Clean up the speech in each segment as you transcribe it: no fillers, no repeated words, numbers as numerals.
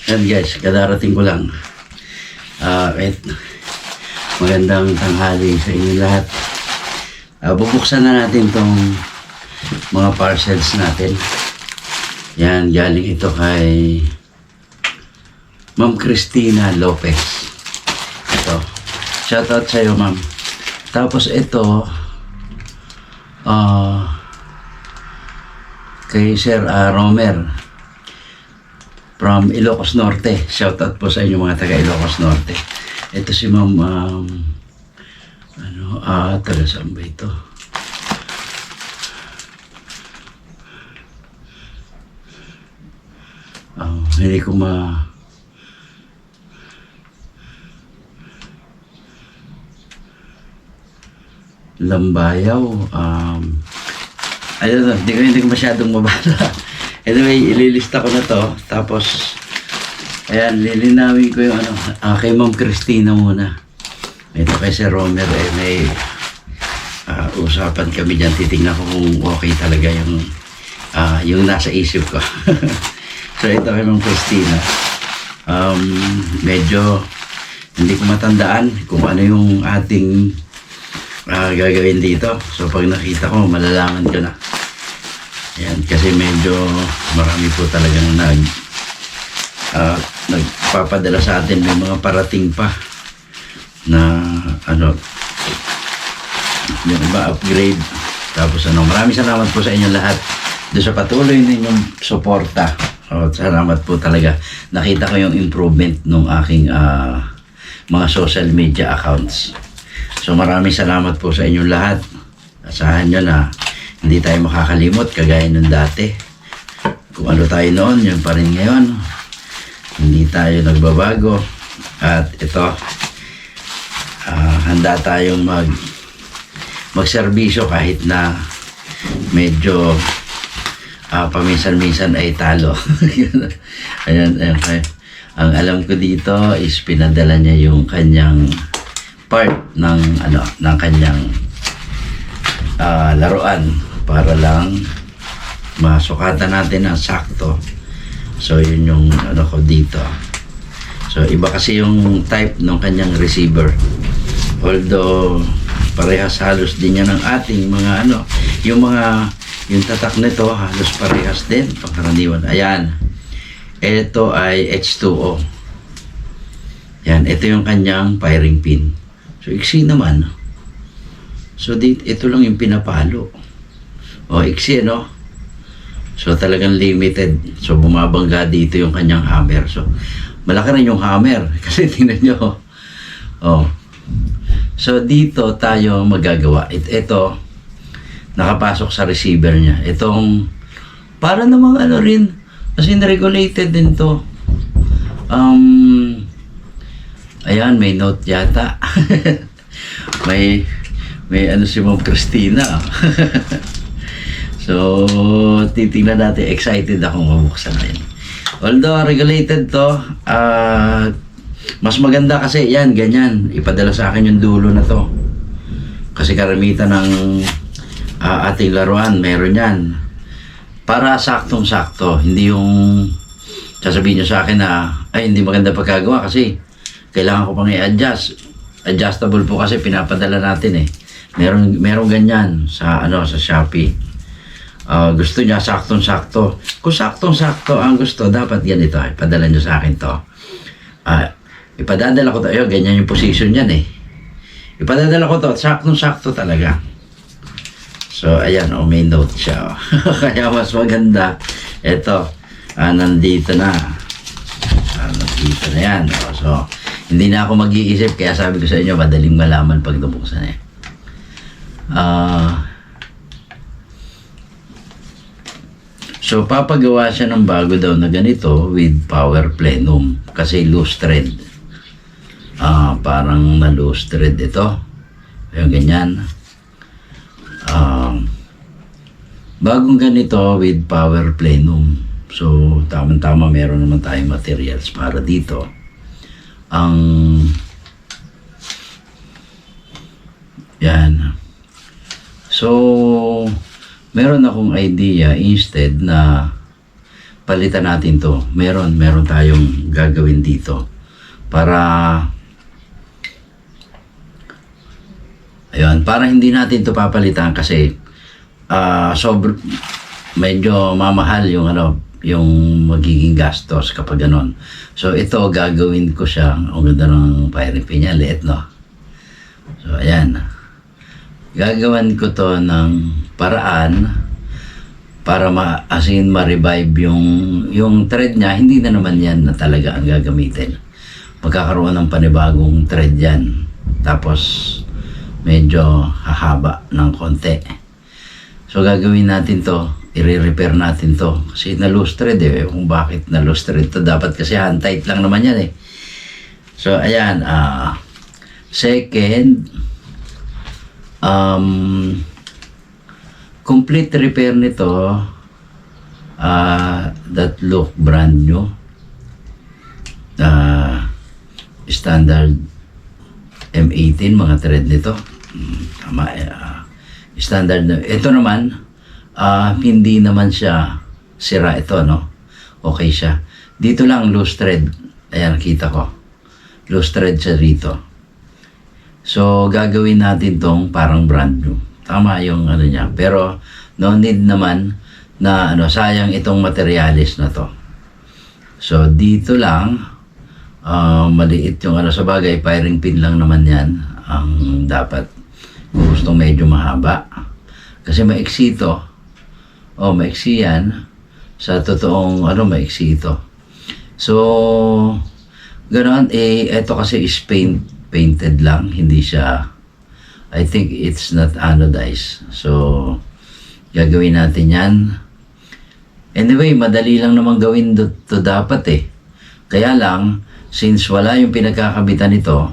Yan guys, kadarating ko lang. Magandang tanghali sa inyo lahat. Bubuksan na natin tong mga parcels natin. Yan, galing ito kay Ma'am Cristina Lopez. Ito. Shoutout sa iyo, ma'am. Tapos ito, kay Sir Romer from Ilocos Norte. Shoutout po sa inyo mga taga Ilocos Norte. Ito si ma'am, taga saan ba ito? Hindi ko Lambayaw. Ayun, hindi ko masyadong mabala. Anyway, ililista ko na to. Tapos, ayan, lilinawin ko yung kay Ma'am Cristina muna. Ito kay Sir Romer, may usapan kami dyan. Titignan ko kung okay talaga yung nasa isip ko. So, ito kay Ma'am Cristina. Medyo hindi ko matandaan kung ano yung ating gagawin dito. So pag nakita ko, malalaman ko na. Yan, kasi medyo marami po talagang nagpapadala sa atin. May mga parating pa na yung iba upgrade. Tapos maraming salamat po sa inyo lahat doon sa patuloy ninyong suporta. Salamat po talaga. Nakita ko yung improvement ng aking mga social media accounts. So maraming salamat po sa inyong lahat. Asahan nyo na hindi tayo makakalimot kagaya nung dati. Kung ano tayo noon, yun pa rin ngayon. Hindi tayo nagbabago. At ito, handa tayong magserbisyo kahit na medyo paminsan-minsan ay talo. Ayan. Ang alam ko dito is pinadala niya yung kanyang part ng kanyang laruan para lang masukatan natin ang sakto. So yun yung ko dito. So iba kasi yung type ng kanyang receiver. Although parehas halos din yan ng ating mga yung tatak nito halos parehas din pangkaraniwan. Ayan. Ito ay H2O. Yan, ito yung kanyang firing pin. So, iksi naman. So, ito lang yung pinapalo. Iksi, no? So, talagang limited. So, bumabangga dito yung kanyang hammer. So, malaki rin yung hammer. Kasi tingnan nyo. So, dito tayo magagawa. Ito, nakapasok sa receiver niya. Itong, para namang rin, kasi regulated din to. Ayan, may note yata. may si Ma'am Cristina. So, titingnan natin. Excited akong mabuksan na yun. Although, regulated to, mas maganda kasi, yan, ganyan. Ipadala sa akin yung dulo na to. Kasi karamitan ng ating laruan, meron yan. Para saktong-sakto. Hindi yung sasabihin nyo sa akin na, ay, hindi maganda pagkagawa kasi kailangan ko pang i-adjust. Adjustable po kasi pinapadala natin eh. Meron ganyan sa sa Shopee. Gusto niya saktong-sakto. Kung saktong-sakto ang gusto, dapat ganito. Ipadala niyo sa akin to. Ipadadala ko to. Ayun, ganyan yung position niyan eh. Ipadadala ko to. Saktong-sakto talaga. So, ayan, may note siya. Kaya mas maganda. Ito, nandito na. Nandito na yan. So, hindi na ako mag-iisip, kaya sabi ko sa inyo, madaling malaman pag nabuksan eh. So, papagawa siya ng bago daw na ganito with power plenum. Kasi loose thread. Parang na loose thread ito. Yung ganyan. Bagong ganito with power plenum. So, tama-tama meron naman tayong materials para dito. Yan. So, meron akong idea instead na palitan natin to. Meron tayong gagawin dito para ayun, para hindi natin to papalitan kasi medyo mamahal yung yung magiging gastos kapag ganon. So ito gagawin ko siya. Ang ganda ng firing pin niya, liit, no? So ayan, gagawan ko to ng paraan para ma-revive yung thread niya. Hindi na naman yan na talaga ang gagamitin. Magkakaroon ng panibagong thread yan. Tapos medyo hahaba ng konti. So gagawin natin to, i-repair natin to. Kasi na-loose thread kung bakit na-loose thread to. Dapat kasi hand tight lang naman yan So ayan, second, complete repair nito, that look brand new, standard M18 mga thread nito, tama, standard na. Ito naman, hindi naman siya sira ito, no? Okay siya. Dito lang loose thread, ayan, nakita ko, loose thread siya rito. So gagawin natin tong parang brand new. Tama yung niya. Pero no need naman na sayang itong materialis na to. So dito lang maliit yung sa bagay, firing pin lang naman yan ang dapat. Kung gustong medyo mahaba. Kasi maiksi ito. Maiksi yan. Sa totoong maiksi ito. So ganoon, ito kasi is painted lang, hindi siya, I think it's not anodized. So gagawin natin yan. Anyway, madali lang naman gawin to dapat Kaya lang, since wala yung pinagkakabitan nito,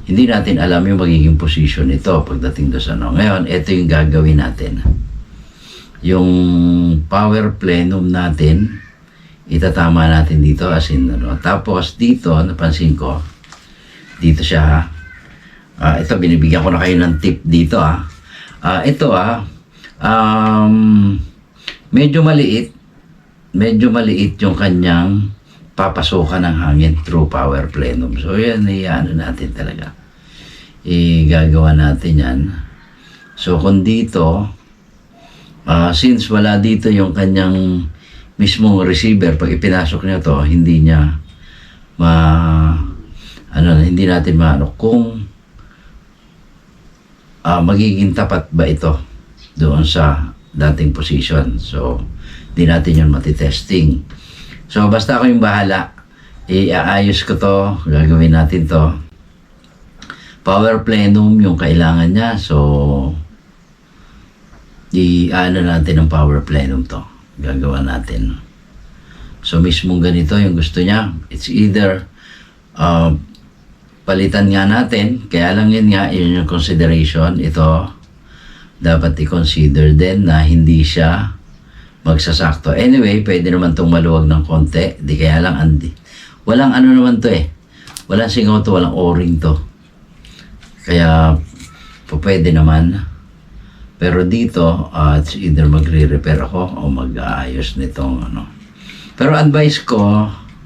hindi natin alam yung magiging position nito pagdating do sa Ngayon, ito yung gagawin natin. Yung power plenum natin, itatama natin dito as in Tapos dito, napansin ko, dito siya ito, binibigyan ko na kayo ng tip dito ito medyo maliit yung kanyang papasukan ng hangin through power plenum. So yan, natin talaga, gagawa natin yan. So kung dito since wala dito yung kanyang mismong receiver, pag ipinasok niya to, hindi niya hindi natin kung magiging tapat ba ito doon sa dating position. So hindi natin yun matitesting. So basta ako yung bahala, iaayos ko to, gagawin natin to. Power plenum yung kailangan niya. So natin ang power plenum to, gagawa natin. So mismong ganito yung gusto niya. It's either palitan nga natin, kaya lang yun yung consideration. Ito dapat i-consider din na hindi siya magsasakto. Anyway, pwede naman itong maluwag ng konti, di kaya lang walang naman to walang singaw to, walang o-ring to, kaya pwede naman. Pero dito it's either magre-repair ako o mag-aayos nitong Pero advice ko,